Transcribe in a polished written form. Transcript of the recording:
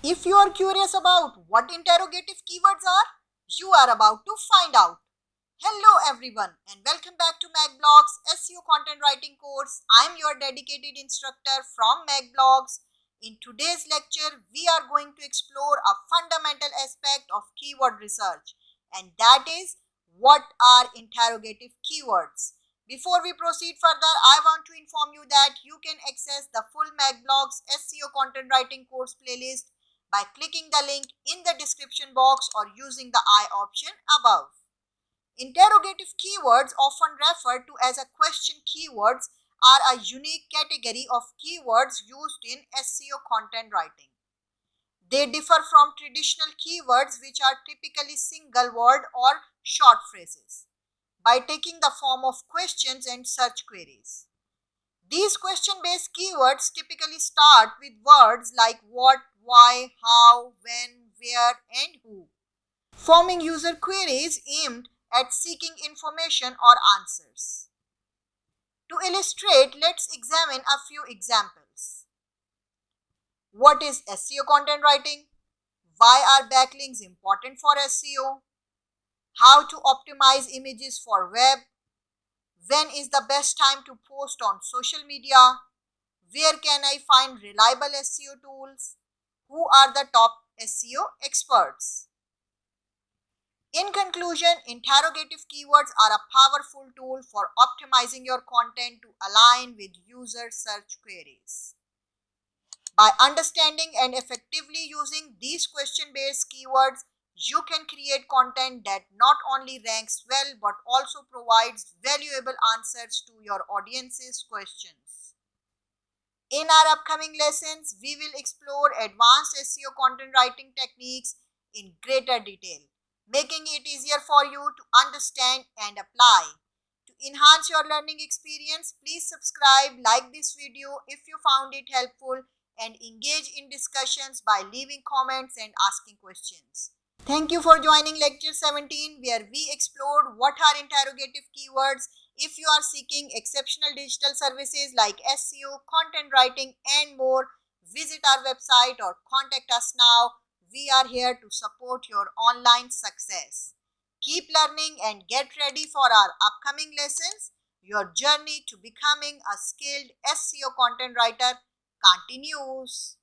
If you are curious about what interrogative keywords are, you are about to find out. Hello everyone and welcome back to makblogs SEO content writing course. I am your dedicated instructor from makblogs. In today's lecture, we are going to explore a fundamental aspect of keyword research, and that is, what are interrogative keywords. Before we proceed further, I want to inform you that you can access the full makblogs SEO content writing course playlist by clicking the link in the description box or using the I option above. Interrogative keywords, often referred to as a question keywords, are a unique category of keywords used in SEO content writing. They differ from traditional keywords, which are typically single word or short phrases, by taking the form of questions and search queries. These question-based keywords typically start with words like what, why, how, when, where, and who, forming user queries aimed at seeking information or answers. To illustrate, let's examine a few examples. What is SEO content writing? Why are backlinks important for SEO? How to optimize images for web? When is the best time to post on social media? Where can I find reliable SEO tools? Who are the top SEO experts? In conclusion, interrogative keywords are a powerful tool for optimizing your content to align with user search queries. By understanding and effectively using these question-based keywords, you can create content that not only ranks well but also provides valuable answers to your audience's questions. In our upcoming lessons, we will explore advanced SEO content writing techniques in greater detail, making it easier for you to understand and apply. To enhance your learning experience, please subscribe, like this video if you found it helpful, and engage in discussions by leaving comments and asking questions. Thank you for joining Lecture 17, where we explored what are interrogative keywords. If you are seeking exceptional digital services like SEO, content writing, and more, visit our website or contact us now. We are here to support your online success. Keep learning and get ready for our upcoming lessons. Your journey to becoming a skilled SEO content writer continues.